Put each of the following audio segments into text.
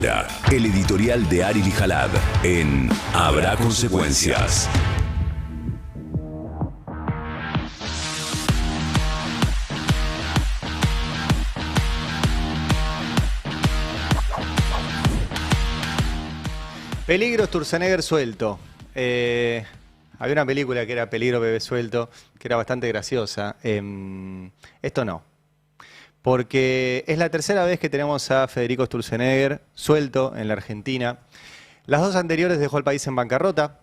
El editorial de Ari Lijalad en Habrá Consecuencias. Peligro Sturzenegger suelto. Había una película que era Peligro Bebé Suelto, que era bastante graciosa. Esto no. Porque es la tercera vez que tenemos a Federico Sturzenegger suelto en la Argentina. Las dos anteriores dejó al país en bancarrota.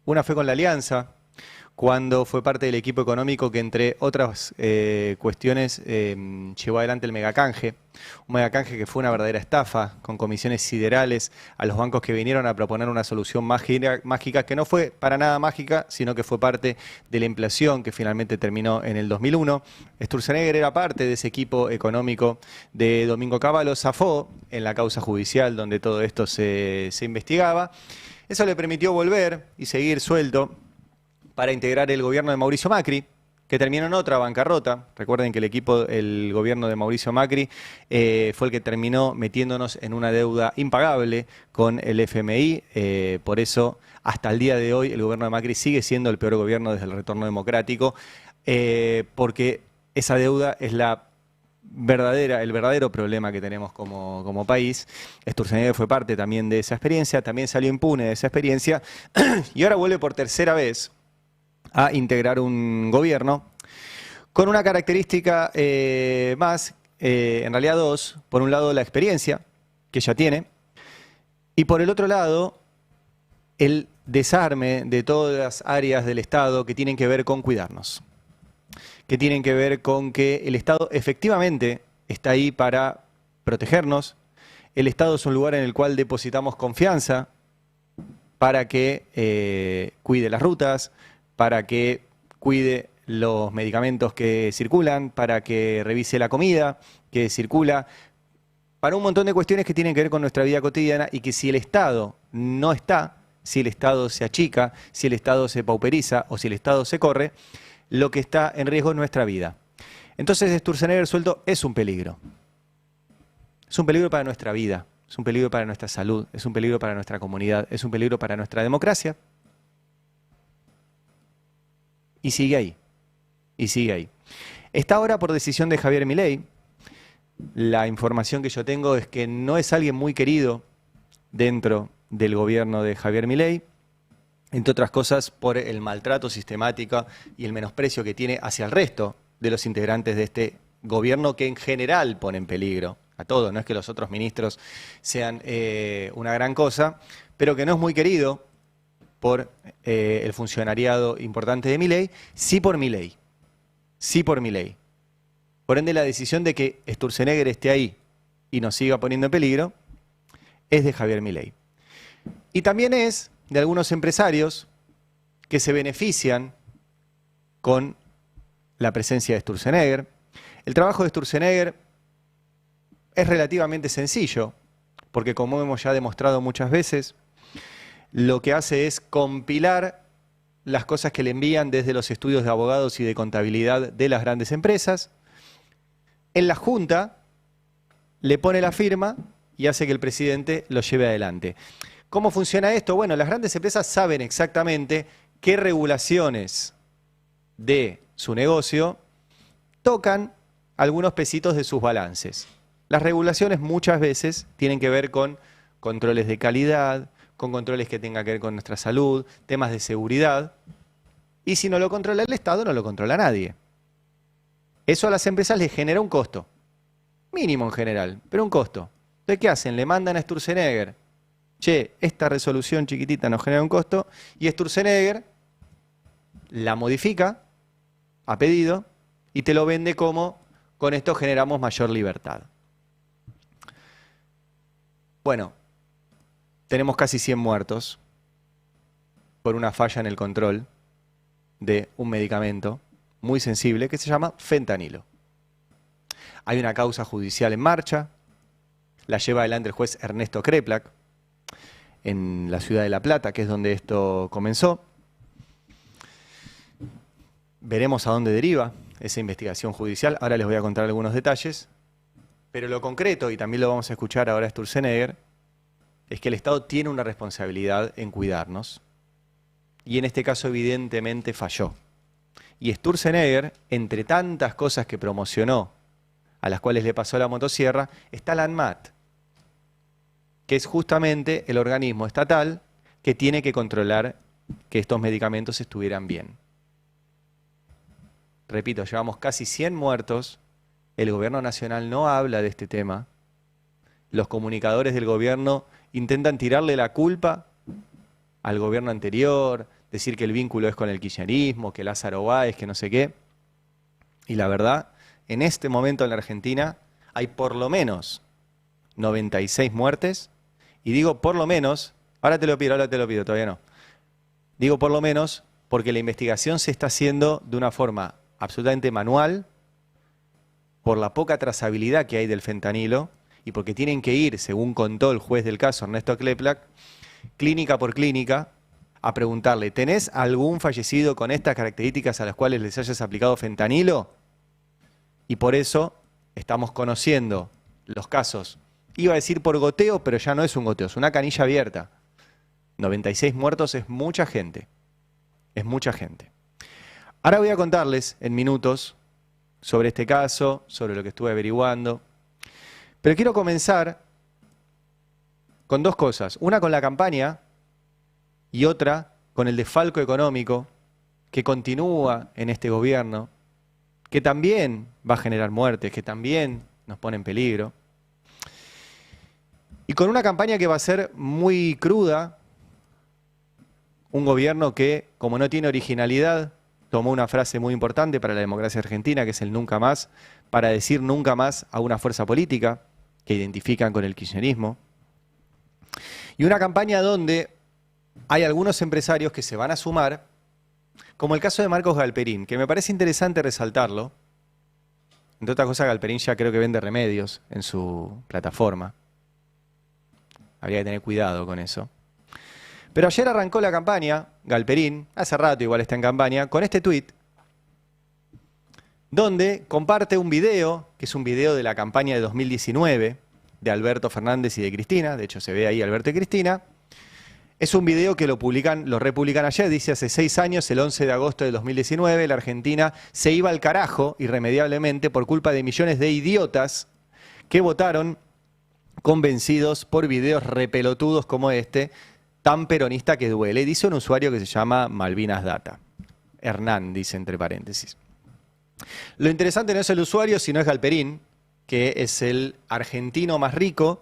Una fue con la Alianza, cuando fue parte del equipo económico que, entre otras cuestiones, llevó adelante el megacanje. Un megacanje que fue una verdadera estafa, con comisiones siderales a los bancos que vinieron a proponer una solución mágica, que no fue para nada mágica, sino que fue parte de la inflación que finalmente terminó en el 2001. Sturzenegger era parte de ese equipo económico de Domingo Cavallo, zafó en la causa judicial donde todo esto se investigaba. Eso le permitió volver y seguir suelto para integrar el gobierno de Mauricio Macri, que terminó en otra bancarrota. Recuerden que el gobierno de Mauricio Macri fue el que terminó metiéndonos en una deuda impagable con el FMI. Por eso, hasta el día de hoy, el gobierno de Macri sigue siendo el peor gobierno desde el retorno democrático, porque esa deuda es el verdadero problema que tenemos como país. Sturzenegger fue parte también de esa experiencia, también salió impune de esa experiencia, y ahora vuelve por tercera vez a integrar un gobierno con una característica más, en realidad dos. Por un lado, la experiencia que ya tiene, y por el otro lado, el desarme de todas las áreas del Estado que tienen que ver con cuidarnos, que tienen que ver con que el Estado efectivamente está ahí para protegernos. El Estado es un lugar en el cual depositamos confianza para que cuide las rutas, para que cuide los medicamentos que circulan, para que revise la comida que circula, para un montón de cuestiones que tienen que ver con nuestra vida cotidiana, y que si el Estado no está, si el Estado se achica, si el Estado se pauperiza o si el Estado se corre, lo que está en riesgo es nuestra vida. Entonces, Sturzenegger suelto es un peligro. Es un peligro para nuestra vida, es un peligro para nuestra salud, es un peligro para nuestra comunidad, es un peligro para nuestra democracia. Y sigue ahí, y sigue ahí. Está ahora por decisión de Javier Milei. La información que yo tengo es que no es alguien muy querido dentro del gobierno de Javier Milei, entre otras cosas por el maltrato sistemático y el menosprecio que tiene hacia el resto de los integrantes de este gobierno, que en general pone en peligro a todos. No es que los otros ministros sean una gran cosa, pero que no es muy querido por el funcionariado importante de Milei, sí por Milei. Sí por Milei. Por ende, la decisión de que Sturzenegger esté ahí y nos siga poniendo en peligro es de Javier Milei. Y también es de algunos empresarios que se benefician con la presencia de Sturzenegger. El trabajo de Sturzenegger es relativamente sencillo, porque como hemos ya demostrado muchas veces, lo que hace es compilar las cosas que le envían desde los estudios de abogados y de contabilidad de las grandes empresas. En la Junta le pone la firma y hace que el presidente lo lleve adelante. ¿Cómo funciona esto? Bueno, las grandes empresas saben exactamente qué regulaciones de su negocio tocan algunos pesitos de sus balances. Las regulaciones muchas veces tienen que ver con controles de calidad, con controles que tengan que ver con nuestra salud, temas de seguridad. Y si no lo controla el Estado, no lo controla nadie. Eso a las empresas les genera un costo. Mínimo en general, pero un costo. Entonces, ¿qué hacen? Le mandan a Sturzenegger: che, esta resolución chiquitita nos genera un costo, y Sturzenegger la modifica a pedido y te lo vende como: con esto generamos mayor libertad. Bueno, tenemos casi 100 muertos por una falla en el control de un medicamento muy sensible que se llama fentanilo. Hay una causa judicial en marcha, la lleva adelante el juez Ernesto Kreplak en la ciudad de La Plata, que es donde esto comenzó. Veremos a dónde deriva esa investigación judicial. Ahora les voy a contar algunos detalles, pero lo concreto, y también lo vamos a escuchar ahora a Sturzenegger, es que el Estado tiene una responsabilidad en cuidarnos, y en este caso evidentemente falló. Y Sturzenegger, entre tantas cosas que promocionó, a las cuales le pasó la motosierra, está la ANMAT, que es justamente el organismo estatal que tiene que controlar que estos medicamentos estuvieran bien. Repito, llevamos casi 100 muertos, el gobierno nacional no habla de este tema, los comunicadores del gobierno intentan tirarle la culpa al gobierno anterior, decir que el vínculo es con el kirchnerismo, que Lázaro Báez, que no sé qué. Y la verdad, en este momento en la Argentina hay por lo menos 96 muertes, y digo por lo menos, ahora te lo pido, todavía no. Digo por lo menos porque la investigación se está haciendo de una forma absolutamente manual, por la poca trazabilidad que hay del fentanilo, y porque tienen que ir, según contó el juez del caso, Ernesto Kleplak, clínica por clínica, a preguntarle, ¿tenés algún fallecido con estas características a las cuales les hayas aplicado fentanilo? Y por eso estamos conociendo los casos. Iba a decir por goteo, pero ya no es un goteo, es una canilla abierta. 96 muertos es mucha gente. Es mucha gente. Ahora voy a contarles en minutos sobre este caso, sobre lo que estuve averiguando. Pero quiero comenzar con dos cosas. Una con la campaña y otra con el desfalco económico que continúa en este gobierno, que también va a generar muertes, que también nos pone en peligro. Y con una campaña que va a ser muy cruda, un gobierno que, como no tiene originalidad, tomó una frase muy importante para la democracia argentina, que es el nunca más, para decir nunca más a una fuerza política que identifican con el kirchnerismo. Y una campaña donde hay algunos empresarios que se van a sumar, como el caso de Marcos Galperín, que me parece interesante resaltarlo. Entre otras cosas, Galperín ya creo que vende remedios en su plataforma. Habría que tener cuidado con eso. Pero ayer arrancó la campaña, Galperín, hace rato igual está en campaña, con este tuit, donde comparte un video, que es un video de la campaña de 2019, de Alberto Fernández y de Cristina, de hecho se ve ahí Alberto y Cristina. Es un video que lo republican ayer, dice hace 6 años, el 11 de agosto de 2019, la Argentina se iba al carajo irremediablemente por culpa de millones de idiotas que votaron convencidos por videos repelotudos como este, tan peronista que duele, dice un usuario que se llama Malvinas Data. Hernán, dice entre paréntesis. Lo interesante no es el usuario, sino es Galperín, que es el argentino más rico,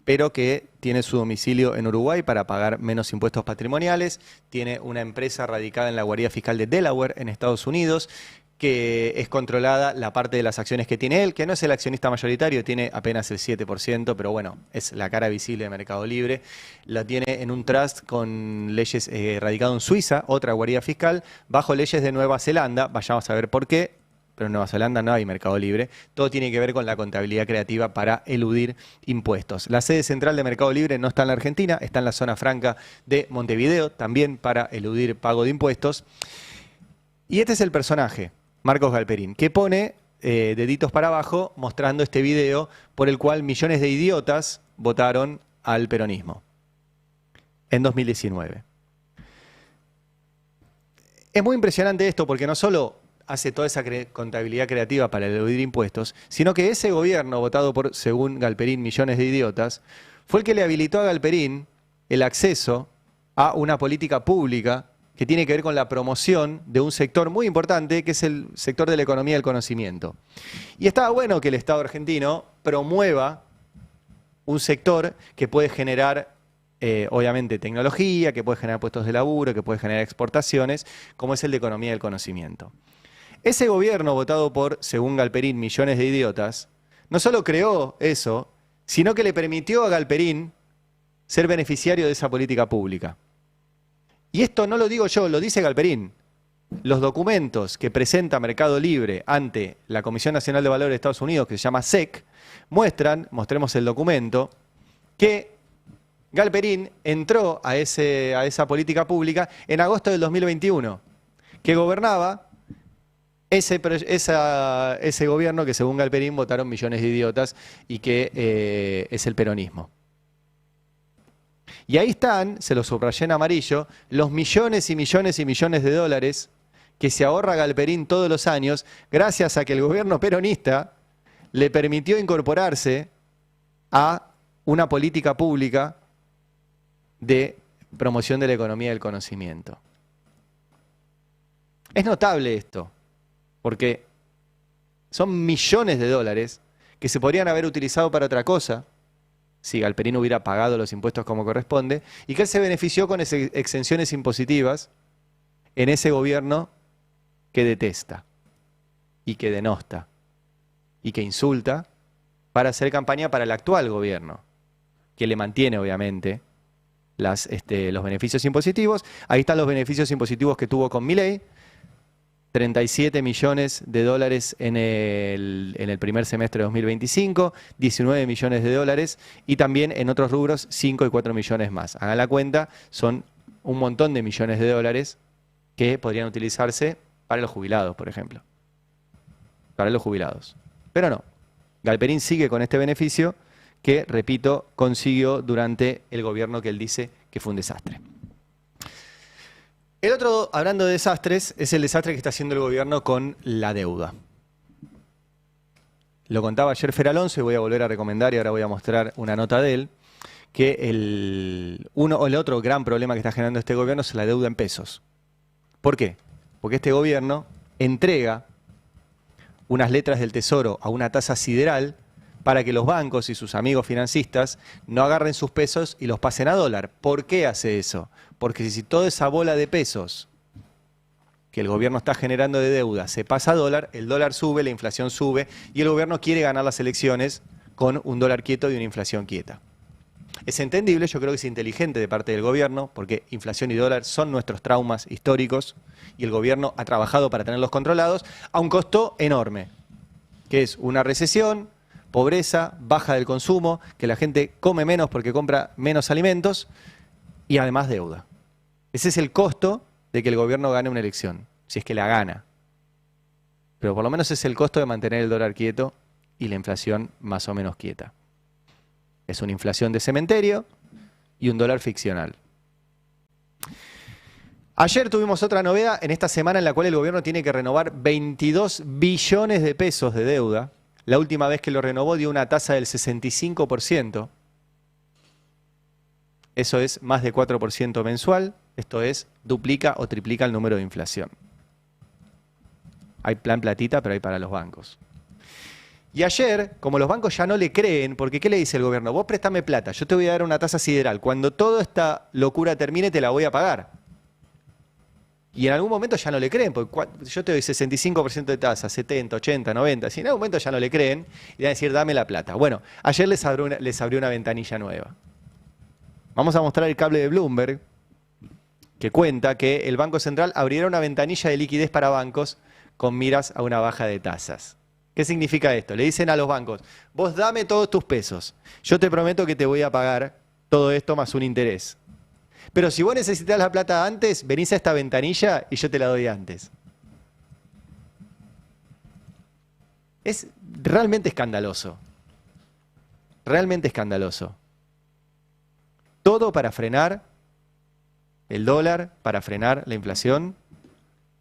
pero que tiene su domicilio en Uruguay para pagar menos impuestos patrimoniales, tiene una empresa radicada en la guarida fiscal de Delaware, en Estados Unidos, que es controlada la parte de las acciones que tiene él, que no es el accionista mayoritario, tiene apenas el 7%, pero bueno, es la cara visible de Mercado Libre. La tiene en un trust con leyes radicado en Suiza, otra guarida fiscal, bajo leyes de Nueva Zelanda, vayamos a ver por qué, pero en Nueva Zelanda no hay Mercado Libre. Todo tiene que ver con la contabilidad creativa para eludir impuestos. La sede central de Mercado Libre no está en la Argentina, está en la zona franca de Montevideo, también para eludir pago de impuestos. Y este es el personaje, Marcos Galperín, que pone deditos para abajo mostrando este video por el cual millones de idiotas votaron al peronismo en 2019. Es muy impresionante esto porque no solo hace toda esa contabilidad creativa para eludir impuestos, sino que ese gobierno votado por, según Galperín, millones de idiotas, fue el que le habilitó a Galperín el acceso a una política pública que tiene que ver con la promoción de un sector muy importante, que es el sector de la economía del conocimiento. Y estaba bueno que el Estado argentino promueva un sector que puede generar, obviamente, tecnología, que puede generar puestos de laburo, que puede generar exportaciones, como es el de economía del conocimiento. Ese gobierno votado por, según Galperín, millones de idiotas, no solo creó eso, sino que le permitió a Galperín ser beneficiario de esa política pública. Y esto no lo digo yo, lo dice Galperín. Los documentos que presenta Mercado Libre ante la Comisión Nacional de Valores de Estados Unidos, que se llama SEC, mostremos el documento, que Galperín entró a esa política pública en agosto del 2021, que gobernaba ese gobierno que según Galperín votaron millones de idiotas y que es el peronismo. Y ahí están, se lo subrayé en amarillo, los millones y millones y millones de dólares que se ahorra Galperín todos los años gracias a que el gobierno peronista le permitió incorporarse a una política pública de promoción de la economía del conocimiento. Es notable esto, porque son millones de dólares que se podrían haber utilizado para otra cosa, si Galperín hubiera pagado los impuestos como corresponde, y que él se benefició con exenciones impositivas en ese gobierno que detesta, y que denosta, y que insulta, para hacer campaña para el actual gobierno, que le mantiene obviamente los beneficios impositivos. Ahí están los beneficios impositivos que tuvo con Milei, 37 millones de dólares en el primer semestre de 2025, 19 millones de dólares y también en otros rubros 5 y 4 millones más. Hagan la cuenta, son un montón de millones de dólares que podrían utilizarse para los jubilados, por ejemplo. Para los jubilados. Pero no, Galperín sigue con este beneficio que, repito, consiguió durante el gobierno que él dice que fue un desastre. El otro, hablando de desastres, es el desastre que está haciendo el gobierno con la deuda. Lo contaba ayer Fer Alonso y voy a volver a recomendar y ahora voy a mostrar una nota de él, que el otro gran problema que está generando este gobierno es la deuda en pesos. ¿Por qué? Porque este gobierno entrega unas letras del Tesoro a una tasa sideral para que los bancos y sus amigos financistas no agarren sus pesos y los pasen a dólar. ¿Por qué hace eso? Porque si toda esa bola de pesos que el gobierno está generando de deuda se pasa a dólar, el dólar sube, la inflación sube y el gobierno quiere ganar las elecciones con un dólar quieto y una inflación quieta. Es entendible, yo creo que es inteligente de parte del gobierno, porque inflación y dólar son nuestros traumas históricos y el gobierno ha trabajado para tenerlos controlados a un costo enorme, que es una recesión, pobreza, baja del consumo, que la gente come menos porque compra menos alimentos y además deuda. Ese es el costo de que el gobierno gane una elección, si es que la gana. Pero por lo menos es el costo de mantener el dólar quieto y la inflación más o menos quieta. Es una inflación de cementerio y un dólar ficcional. Ayer tuvimos otra novedad en esta semana en la cual el gobierno tiene que renovar 22 billones de pesos de deuda. La última vez que lo renovó dio una tasa del 65%. Eso es más de 4% mensual. Esto es, duplica o triplica el número de inflación. Hay plan platita, pero hay para los bancos. Y ayer, como los bancos ya no le creen, porque ¿qué le dice el gobierno? Vos préstame plata, yo te voy a dar una tasa sideral. Cuando toda esta locura termine, te la voy a pagar. Y en algún momento ya no le creen, porque yo te doy 65% de tasa, 70, 80, 90. Si en algún momento ya no le creen, y van a decir, dame la plata. Bueno, ayer les abrió una ventanilla nueva. Vamos a mostrar el cable de Bloomberg, que cuenta que el Banco Central abrirá una ventanilla de liquidez para bancos con miras a una baja de tasas. ¿Qué significa esto? Le dicen a los bancos, vos dame todos tus pesos, yo te prometo que te voy a pagar todo esto más un interés. Pero si vos necesitas la plata antes, venís a esta ventanilla y yo te la doy antes. Es realmente escandaloso. Realmente escandaloso. Todo para frenar el dólar, para frenar la inflación,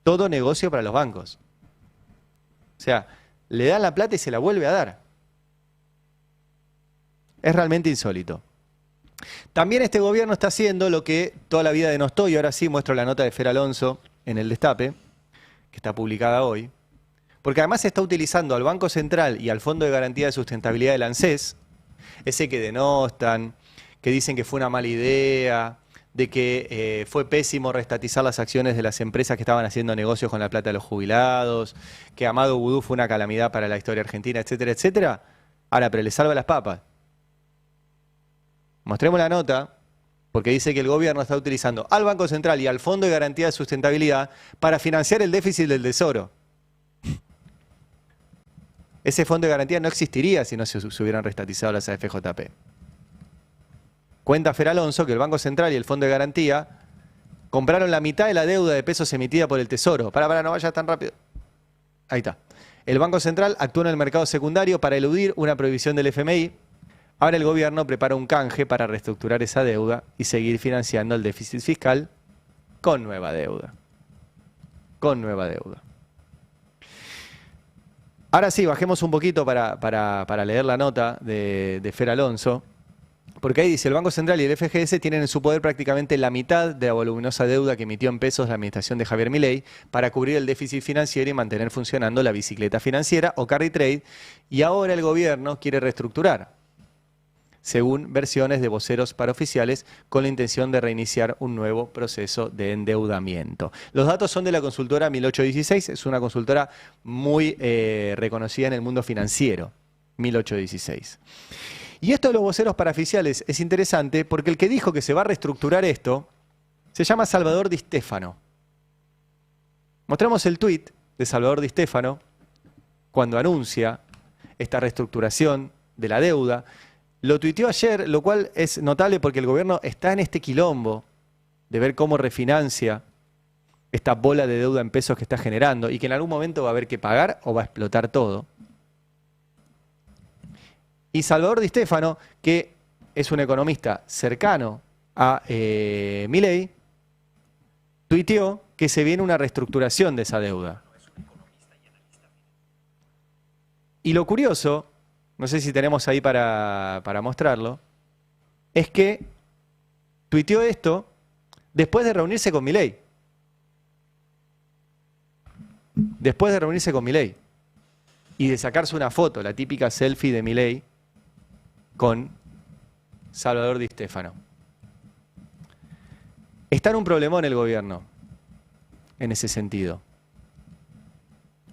todo negocio para los bancos. O sea, le dan la plata y se la vuelve a dar. Es realmente insólito. También este gobierno está haciendo lo que toda la vida denostó, y ahora sí muestro la nota de Fer Alonso en el Destape, que está publicada hoy, porque además se está utilizando al Banco Central y al Fondo de Garantía de Sustentabilidad del ANSES, ese que denostan, que dicen que fue una mala idea, de que fue pésimo reestatizar las acciones de las empresas que estaban haciendo negocios con la plata de los jubilados, que Amado Vudú fue una calamidad para la historia argentina, etcétera, etcétera. Ahora, pero le salva las papas. Mostremos la nota, porque dice que el gobierno está utilizando al Banco Central y al Fondo de Garantía de Sustentabilidad para financiar el déficit del Tesoro. Ese fondo de garantía no existiría si no se hubieran reestatizado las AFJP. Cuenta Fer Alonso que el Banco Central y el Fondo de Garantía compraron la mitad de la deuda de pesos emitida por el Tesoro. No vayas tan rápido. Ahí está. El Banco Central actuó en el mercado secundario para eludir una prohibición del FMI. Ahora el gobierno prepara un canje para reestructurar esa deuda y seguir financiando el déficit fiscal con nueva deuda. Con nueva deuda. Ahora sí, bajemos un poquito para leer la nota de Fer Alonso. Porque ahí dice, el Banco Central y el FGS tienen en su poder prácticamente la mitad de la voluminosa deuda que emitió en pesos la administración de Javier Milei para cubrir el déficit financiero y mantener funcionando la bicicleta financiera o carry trade, y ahora el gobierno quiere reestructurar, según versiones de voceros paraoficiales, con la intención de reiniciar un nuevo proceso de endeudamiento. Los datos son de la consultora 1816, es una consultora muy reconocida en el mundo financiero, 1816. Y esto de los voceros paraoficiales es interesante porque el que dijo que se va a reestructurar esto se llama Salvador Di Stefano. Mostramos el tuit de Salvador Di Stefano cuando anuncia esta reestructuración de la deuda. Lo tuiteó ayer, lo cual es notable porque el gobierno está en este quilombo de ver cómo refinancia esta bola de deuda en pesos que está generando y que en algún momento va a haber que pagar o va a explotar todo. Y Salvador Di Stefano, que es un economista cercano a Milei, tuiteó que se viene una reestructuración de esa deuda. Y lo curioso, no sé si tenemos ahí para mostrarlo, es que tuiteó esto después de reunirse con Milei. Después de reunirse con Milei. Y de sacarse una foto, la típica selfie de Milei, con Salvador Di Stefano. Está en un problemón el gobierno, en ese sentido.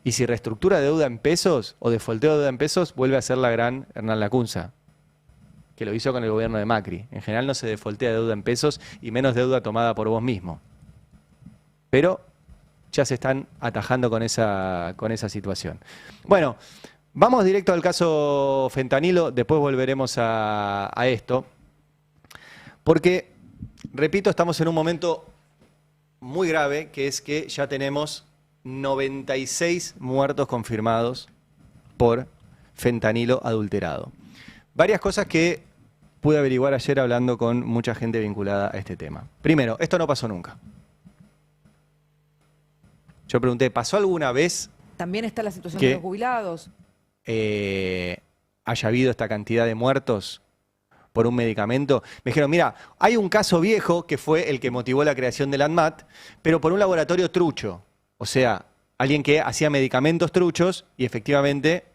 Y si reestructura deuda en pesos, o defaulteo de deuda en pesos, vuelve a ser la gran Hernán Lacunza, que lo hizo con el gobierno de Macri. En general no se defaultea deuda en pesos, y menos deuda tomada por vos mismo. Pero ya se están atajando con esa situación. Bueno, vamos directo al caso fentanilo, después volveremos a esto, porque, repito, estamos en un momento muy grave, que es que ya tenemos 96 muertos confirmados por fentanilo adulterado. Varias cosas que pude averiguar ayer hablando con mucha gente vinculada a este tema. Primero, esto no pasó nunca. Yo pregunté, ¿pasó alguna vez? También está la situación de los jubilados. Haya habido esta cantidad de muertos por un medicamento. Me dijeron, mira, hay un caso viejo que fue el que motivó la creación del ANMAT, pero por un laboratorio trucho. O sea, alguien que hacía medicamentos truchos y efectivamente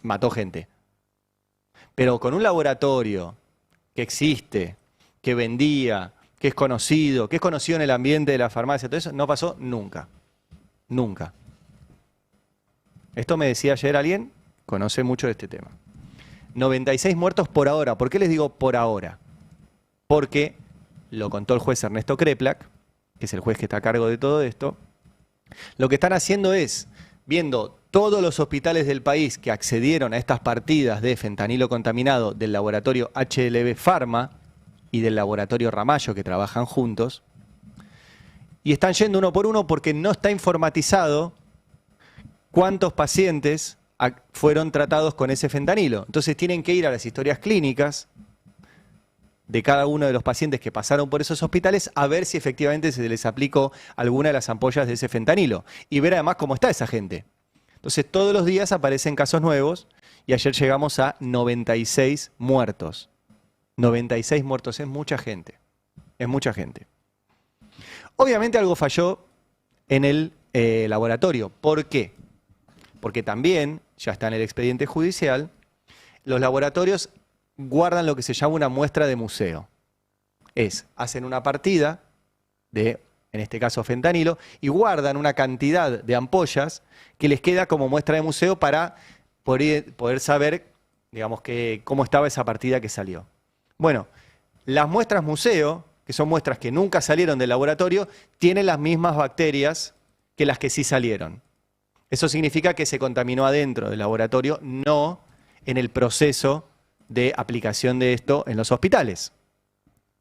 mató gente. Pero con un laboratorio que existe, que vendía, que es conocido en el ambiente de la farmacia, todo eso, no pasó nunca. Nunca. Esto me decía ayer alguien, conoce mucho de este tema. 96 muertos por ahora. ¿Por qué les digo por ahora? Porque lo contó el juez Ernesto Kreplak, que es el juez que está a cargo de todo esto. Lo que están haciendo es, viendo todos los hospitales del país que accedieron a estas partidas de fentanilo contaminado del laboratorio HLB Pharma y del laboratorio Ramallo, que trabajan juntos, y están yendo uno por uno porque no está informatizado cuántos pacientes fueron tratados con ese fentanilo. Entonces tienen que ir a las historias clínicas de cada uno de los pacientes que pasaron por esos hospitales a ver si efectivamente se les aplicó alguna de las ampollas de ese fentanilo y ver además cómo está esa gente. Entonces todos los días aparecen casos nuevos y ayer llegamos a 96 muertos. 96 muertos, es mucha gente. Es mucha gente. Obviamente algo falló en el laboratorio. ¿Por qué? Porque también, ya está en el expediente judicial, los laboratorios guardan lo que se llama una muestra de museo. Hacen una partida de, en este caso, fentanilo, y guardan una cantidad de ampollas que les queda como muestra de museo para poder saber, digamos, cómo estaba esa partida que salió. Bueno, las muestras museo, que son muestras que nunca salieron del laboratorio, tienen las mismas bacterias que las que sí salieron. Eso significa que se contaminó adentro del laboratorio, no en el proceso de aplicación de esto en los hospitales.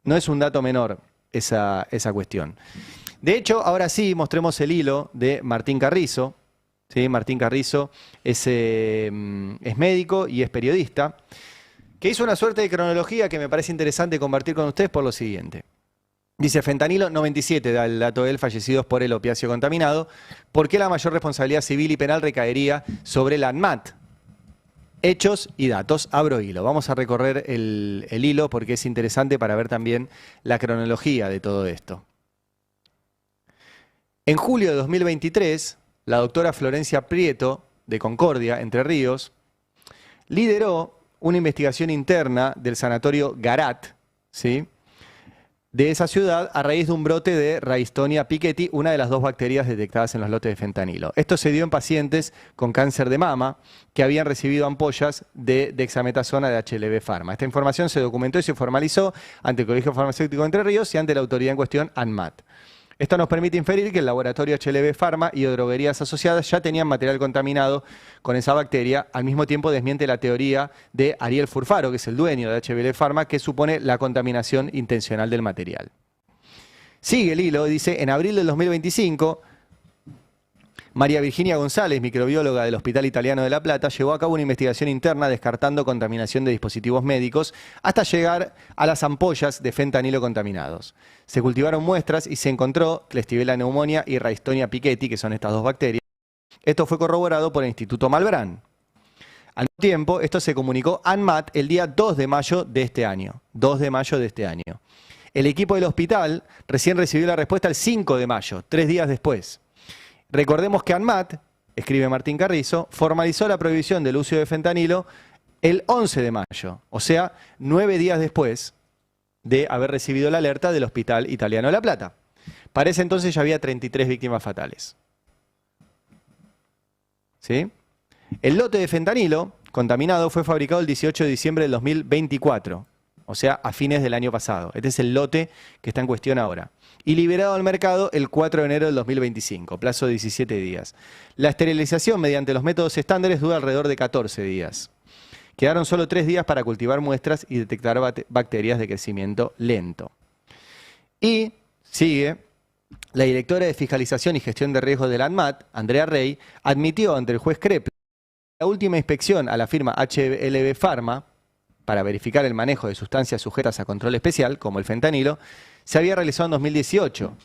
No es un dato menor esa cuestión. De hecho, ahora sí, mostremos el hilo de Martín Carrizo, ¿sí? Martín Carrizo es médico y es periodista, que hizo una suerte de cronología que me parece interesante compartir con ustedes por lo siguiente. Dice, fentanilo, 97, da el dato de él, fallecidos por el opiáceo contaminado. ¿Por qué la mayor responsabilidad civil y penal recaería sobre la ANMAT? Hechos y datos. Abro hilo. Vamos a recorrer el hilo porque es interesante para ver también la cronología de todo esto. En julio de 2023, la doctora Florencia Prieto, de Concordia, Entre Ríos, lideró una investigación interna del sanatorio Garat, ¿sí?, de esa ciudad a raíz de un brote de Raistonia piquetti, una de las 2 bacterias detectadas en los lotes de fentanilo. Esto se dio en pacientes con cáncer de mama que habían recibido ampollas de dexametasona de HLB Pharma. Esta información se documentó y se formalizó ante el Colegio Farmacéutico de Entre Ríos y ante la autoridad en cuestión, ANMAT. Esto nos permite inferir que el laboratorio HLB Pharma y droguerías asociadas ya tenían material contaminado con esa bacteria. Al mismo tiempo desmiente la teoría de Ariel Furfaro, que es el dueño de HLB Pharma, que supone la contaminación intencional del material. Sigue el hilo, dice, en abril del 2025, María Virginia González, microbióloga del Hospital Italiano de La Plata, llevó a cabo una investigación interna descartando contaminación de dispositivos médicos hasta llegar a las ampollas de fentanilo contaminados. Se cultivaron muestras y se encontró Klebsiella pneumoniae y Raistonia piquetti, que son estas 2 bacterias. Esto fue corroborado por el Instituto Malbrán. Al mismo tiempo, esto se comunicó a ANMAT el día 2 de mayo de este año. 2 de mayo de este año. El equipo del hospital recién recibió la respuesta el 5 de mayo, 3 días después. Recordemos que ANMAT, escribe Martín Carrizo, formalizó la prohibición del uso de fentanilo el 11 de mayo, o sea, 9 días después de haber recibido la alerta del Hospital Italiano de La Plata. Para ese entonces ya había 33 víctimas fatales. ¿Sí? El lote de fentanilo contaminado fue fabricado el 18 de diciembre del 2024, o sea, a fines del año pasado. Este es el lote que está en cuestión ahora. Y liberado al mercado el 4 de enero del 2025, plazo de 17 días. La esterilización mediante los métodos estándares dura alrededor de 14 días. Quedaron solo 3 días para cultivar muestras y detectar bacterias de crecimiento lento. Y sigue, la directora de Fiscalización y Gestión de Riesgos de la ANMAT, Andrea Rey, admitió ante el juez Kreplak la última inspección a la firma HLB Pharma para verificar el manejo de sustancias sujetas a control especial, como el fentanilo, se había realizado en 2018.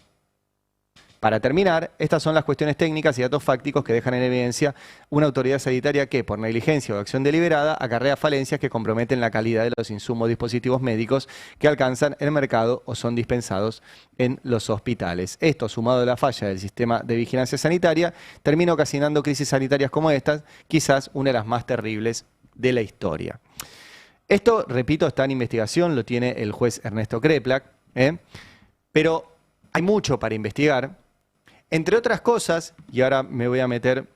Para terminar, estas son las cuestiones técnicas y datos fácticos que dejan en evidencia una autoridad sanitaria que, por negligencia o acción deliberada, acarrea falencias que comprometen la calidad de los insumos o dispositivos médicos que alcanzan el mercado o son dispensados en los hospitales. Esto, sumado a la falla del sistema de vigilancia sanitaria, termina ocasionando crisis sanitarias como estas, quizás una de las más terribles de la historia. Esto, repito, está en investigación, lo tiene el juez Ernesto Kreplak, pero hay mucho para investigar. Entre otras cosas, y ahora me voy a meter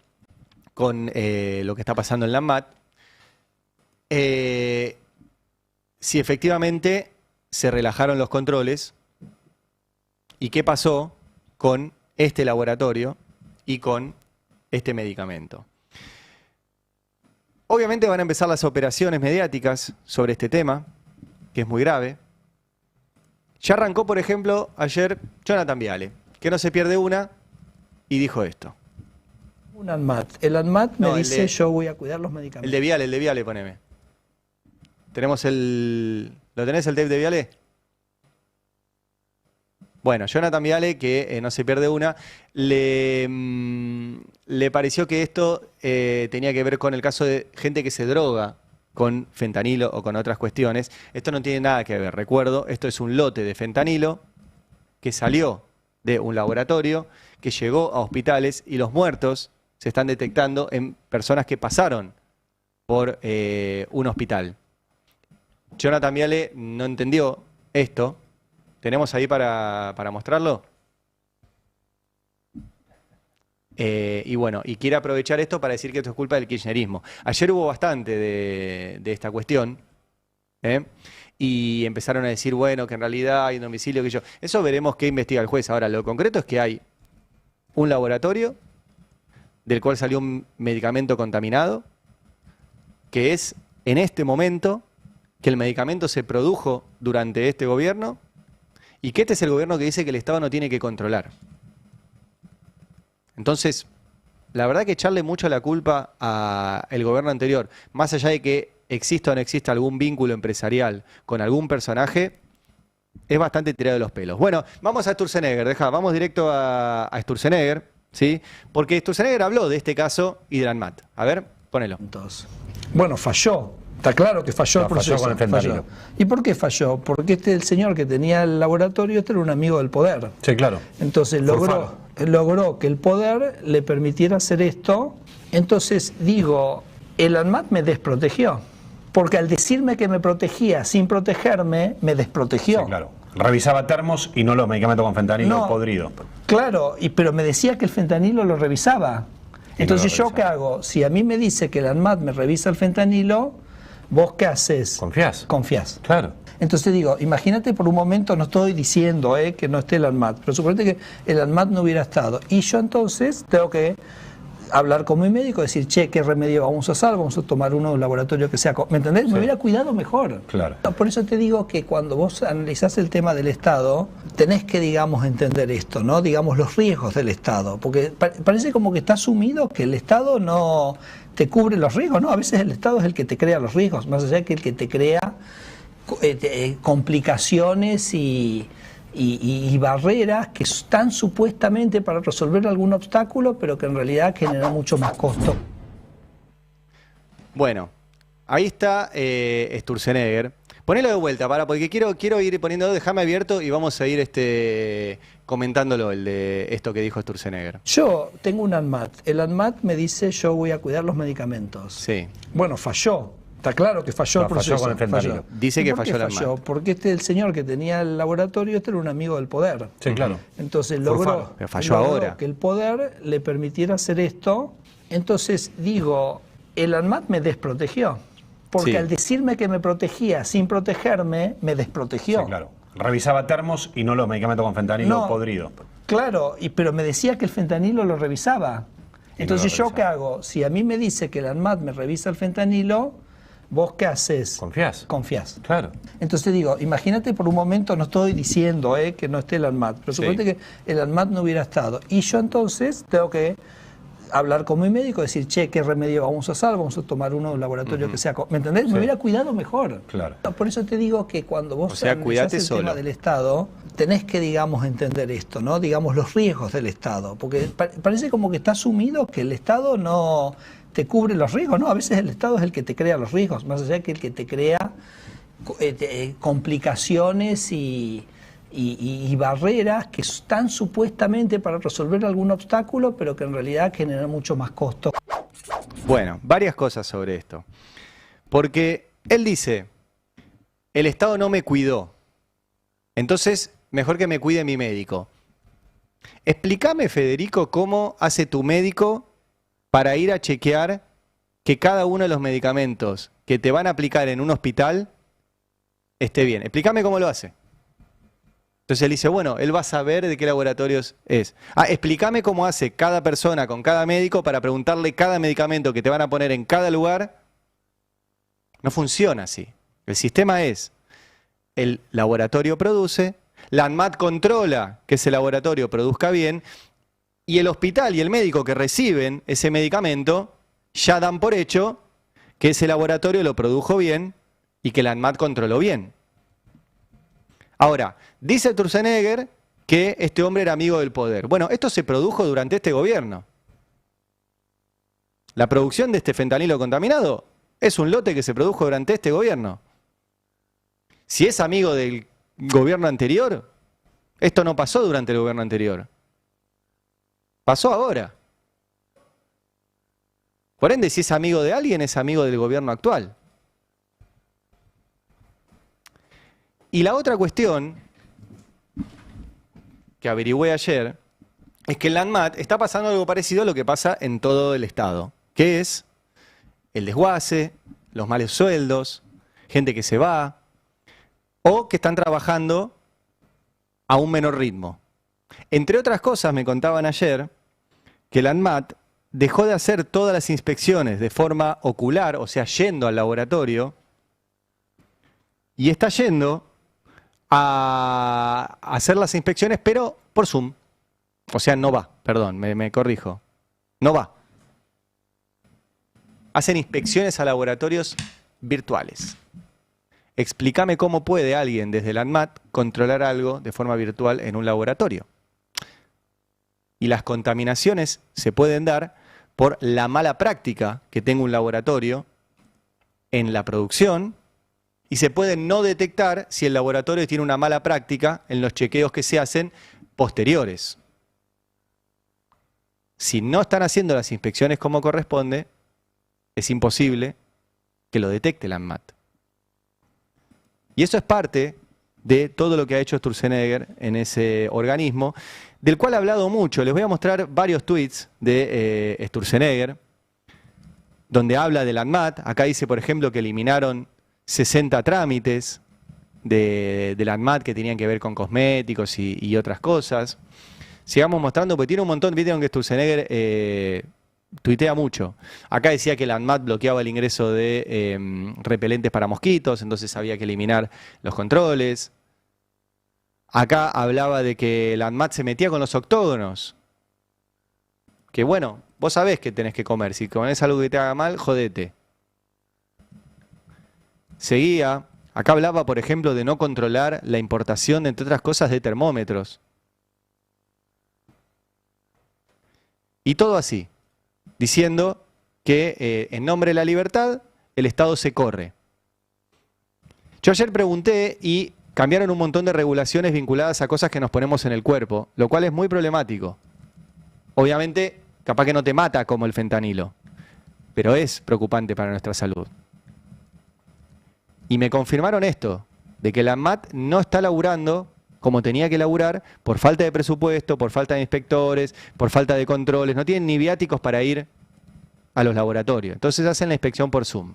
con lo que está pasando en la ANMAT, si efectivamente se relajaron los controles y qué pasó con este laboratorio y con este medicamento. Obviamente van a empezar las operaciones mediáticas sobre este tema, que es muy grave. Ya arrancó, por ejemplo, ayer Jonathan Viale, que no se pierde una, y dijo esto. Un ANMAT. El ANMAT me dice, yo voy a cuidar los medicamentos. El de Viale, poneme. Tenemos ¿Lo tenés el tape de Viale? Bueno, Jonathan Viale, que no se pierde una, le pareció que esto tenía que ver con el caso de gente que se droga con fentanilo o con otras cuestiones. Esto no tiene nada que ver, recuerdo, esto es un lote de fentanilo que salió de un laboratorio, que llegó a hospitales y los muertos se están detectando en personas que pasaron por un hospital. Jonathan Viale no entendió esto. ¿Tenemos ahí para mostrarlo? Y bueno, y quiere aprovechar esto para decir que esto es culpa del kirchnerismo. Ayer hubo bastante de esta cuestión, y empezaron a decir, bueno, que en realidad hay un domicilio que yo... Eso veremos qué investiga el juez. Ahora, lo concreto es que hay un laboratorio del cual salió un medicamento contaminado, que es en este momento que el medicamento se produjo durante este gobierno, y que este es el gobierno que dice que el Estado no tiene que controlar. Entonces, la verdad que echarle mucho la culpa al gobierno anterior, más allá de que exista o no exista algún vínculo empresarial con algún personaje, es bastante tirado de los pelos. Bueno, vamos a Sturzenegger, vamos directo a Sturzenegger, ¿sí? Porque Sturzenegger habló de este caso y de ANMAT. A ver, ponelo. Entonces, bueno, falló. Está claro que falló el proceso. Falló con el fentanilo. ¿Y por qué falló? Porque el señor que tenía el laboratorio, era un amigo del poder. Sí, claro. Entonces logró que el poder le permitiera hacer esto. Entonces digo, el ANMAT me desprotegió. Porque al decirme que me protegía sin protegerme, me desprotegió. Sí, claro. Revisaba termos y no los medicamentos con fentanilo podrido. Claro, pero me decía que el fentanilo lo revisaba. Entonces, ¿yo qué hago? Si a mí me dice que el ANMAT me revisa el fentanilo, ¿vos qué haces? ¿Confías? Confías. Claro. Entonces digo, imagínate por un momento, no estoy diciendo que no esté el ANMAT, pero suponete que el ANMAT no hubiera estado. Y yo entonces tengo que hablar con mi médico, decir, che, ¿qué remedio vamos a hacer? Vamos a tomar uno de un laboratorio que sea... ¿Me entendés? Sí. Me hubiera cuidado mejor. Claro. Por eso te digo que cuando vos analizás el tema del Estado, tenés que, digamos, entender esto, ¿no? Digamos, los riesgos del Estado. Porque parece como que está asumido que el Estado no te cubre los riesgos, ¿no? A veces el Estado es el que te crea los riesgos, más allá de que el que te crea complicaciones y barreras que están supuestamente para resolver algún obstáculo, pero que en realidad generan mucho más costo. Bueno, ahí está Sturzenegger. Ponelo de vuelta, porque quiero ir poniéndolo, déjame abierto y vamos a ir comentándolo, el de esto que dijo Sturzenegger. Yo tengo un ANMAT. El ANMAT me dice, yo voy a cuidar los medicamentos. Sí. Bueno, falló. Está claro que falló el proceso. Falló con el fentanilo. Dice que falló el ANMAT. Porque el señor que tenía el laboratorio, era un amigo del poder. Sí, claro. Entonces logró que el poder le permitiera hacer esto. Entonces digo, el ANMAT me desprotegió. Porque al decirme que me protegía sin protegerme, me desprotegió. Sí, claro. Revisaba termos y no los medicamentos con fentanilo podrido. Claro, pero me decía que el fentanilo lo revisaba. Entonces, ¿yo qué hago? Si a mí me dice que el ANMAT me revisa el fentanilo, ¿vos qué haces? ¿Confías? Confías. Claro. Entonces digo, imagínate por un momento, no estoy diciendo que no esté el ANMAT, pero suponete que el ANMAT no hubiera estado. Y yo entonces tengo que hablar con mi médico, decir, che, ¿qué remedio vamos a hacer? Vamos a tomar uno de un laboratorio que sea... ¿Me entendés? Me hubiera cuidado mejor. Claro. Por eso te digo que cuando vos analizás el tema del Estado, tenés que, digamos, entender esto, ¿no? Digamos, los riesgos del Estado. Porque parece como que está asumido que el Estado no te cubre los riesgos, ¿no? A veces el Estado es el que te crea los riesgos, más allá de que el que te crea complicaciones y barreras que están supuestamente para resolver algún obstáculo, pero que en realidad generan mucho más costo. Bueno, varias cosas sobre esto. Porque él dice, el Estado no me cuidó, entonces mejor que me cuide mi médico. Explícame, Federico, cómo hace tu médico para ir a chequear que cada uno de los medicamentos que te van a aplicar en un hospital esté bien. Explícame cómo lo hace. Entonces él dice, bueno, él va a saber de qué laboratorios es. Explícame cómo hace cada persona con cada médico para preguntarle cada medicamento que te van a poner en cada lugar. No funciona así. El sistema es, el laboratorio produce, la ANMAT controla que ese laboratorio produzca bien, y el hospital y el médico que reciben ese medicamento ya dan por hecho que ese laboratorio lo produjo bien y que la ANMAT controló bien. Ahora, dice Sturzenegger que este hombre era amigo del poder. Bueno, esto se produjo durante este gobierno. La producción de este fentanilo contaminado es un lote que se produjo durante este gobierno. Si es amigo del gobierno anterior, esto no pasó durante el gobierno anterior. Pasó ahora. Por ende, si es amigo de alguien, es amigo del gobierno actual. Y la otra cuestión que averigüé ayer es que en la ANMAT está pasando algo parecido a lo que pasa en todo el Estado, que es el desguace, los malos sueldos, gente que se va o que están trabajando a un menor ritmo. Entre otras cosas, me contaban ayer que la ANMAT dejó de hacer todas las inspecciones de forma ocular, o sea, yendo al laboratorio, y está yendo a hacer las inspecciones, pero por Zoom. O sea, no va, perdón, me corrijo. No va. hacen inspecciones a laboratorios virtuales. Explícame cómo puede alguien desde el ANMAT controlar algo de forma virtual en un laboratorio. Y las contaminaciones se pueden dar por la mala práctica que tenga un laboratorio en la producción, y se puede no detectar si el laboratorio tiene una mala práctica en los chequeos que se hacen posteriores. Si no están haciendo las inspecciones como corresponde, es imposible que lo detecte el ANMAT. Y eso es parte de todo lo que ha hecho Sturzenegger en ese organismo, del cual ha hablado mucho. Les voy a mostrar varios tweets de Sturzenegger, donde habla del ANMAT. Acá dice, por ejemplo, que eliminaron 60 trámites del ANMAT que tenían que ver con cosméticos y otras cosas. Sigamos mostrando, porque tiene un montón, vieron que Sturzenegger tuitea mucho. Acá decía que el ANMAT bloqueaba el ingreso de repelentes para mosquitos, entonces había que eliminar los controles. Acá hablaba de que el ANMAT se metía con los octógonos. Que bueno, vos sabés que tenés que comer. Si comés algo que te haga mal, jodete. Seguía. Acá hablaba, por ejemplo, de no controlar la importación, entre otras cosas, de termómetros. Y todo así, diciendo que en nombre de la libertad el Estado se corre. Yo ayer pregunté y cambiaron un montón de regulaciones vinculadas a cosas que nos ponemos en el cuerpo, lo cual es muy problemático. Obviamente, capaz que no te mata como el fentanilo, pero es preocupante para nuestra salud. Y me confirmaron esto, de que la ANMAT no está laburando como tenía que laburar por falta de presupuesto, por falta de inspectores, por falta de controles. No tienen ni viáticos para ir a los laboratorios. Entonces hacen la inspección por Zoom.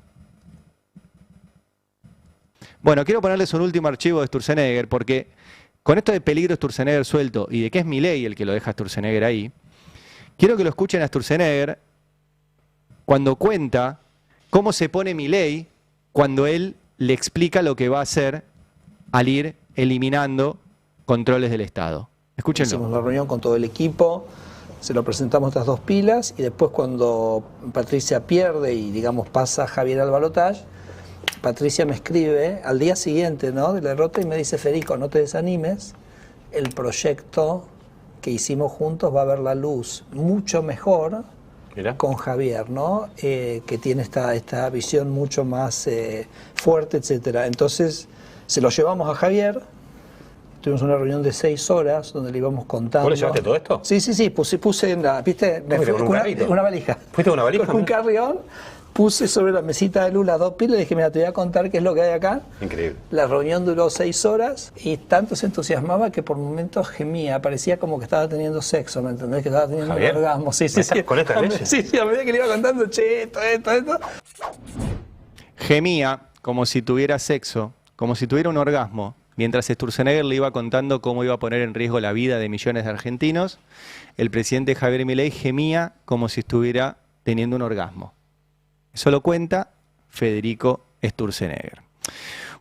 Bueno, quiero ponerles un último archivo de Sturzenegger, porque con esto de peligro Sturzenegger suelto y de que es Milei el que lo deja a Sturzenegger ahí, quiero que lo escuchen a Sturzenegger cuando cuenta cómo se pone Milei cuando él le explica lo que va a hacer al ir eliminando controles del Estado. Escúchenlo. Hicimos una reunión con todo el equipo, se lo presentamos estas dos pilas y después cuando Patricia pierde y digamos pasa Javier al balotaje, Patricia me escribe al día siguiente, ¿no?, de la derrota y me dice: Federico, no te desanimes, el proyecto que hicimos juntos va a ver la luz mucho mejor. Mirá. Con Javier, ¿no? Que tiene esta visión mucho más fuerte, etcétera. Entonces se lo llevamos a Javier. Tuvimos una reunión de 6 horas donde le íbamos contando. ¿Vos le llevaste todo esto? Sí, puse en la, ¿viste? Me fui con una valija. ¿Fuiste con una valija? Con un carrión, puse sobre la mesita de Lula 2 pilas y le dije: mira, te voy a contar qué es lo que hay acá. Increíble. La reunión duró 6 horas y tanto se entusiasmaba que por momentos gemía, parecía como que estaba teniendo sexo, ¿me entendés? Que estaba teniendo ¿Javier? un orgasmo. Sí, sí, sí. ¿Con esta leche? Sí, sí, a medida que le iba contando, che, esto. Gemía como si tuviera sexo, como si tuviera un orgasmo, mientras Sturzenegger le iba contando cómo iba a poner en riesgo la vida de millones de argentinos. El presidente Javier Milei gemía como si estuviera teniendo un orgasmo. Eso lo cuenta Federico Sturzenegger.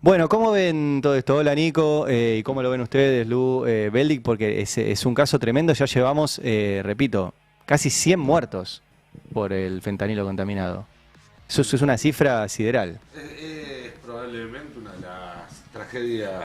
Bueno, ¿cómo ven todo esto? Hola Nico, ¿y cómo lo ven ustedes, Lu, Beldic? Porque es un caso tremendo, ya llevamos, repito, casi 100 muertos por el fentanilo contaminado. Eso es una cifra sideral. Es probablemente una de las tragedias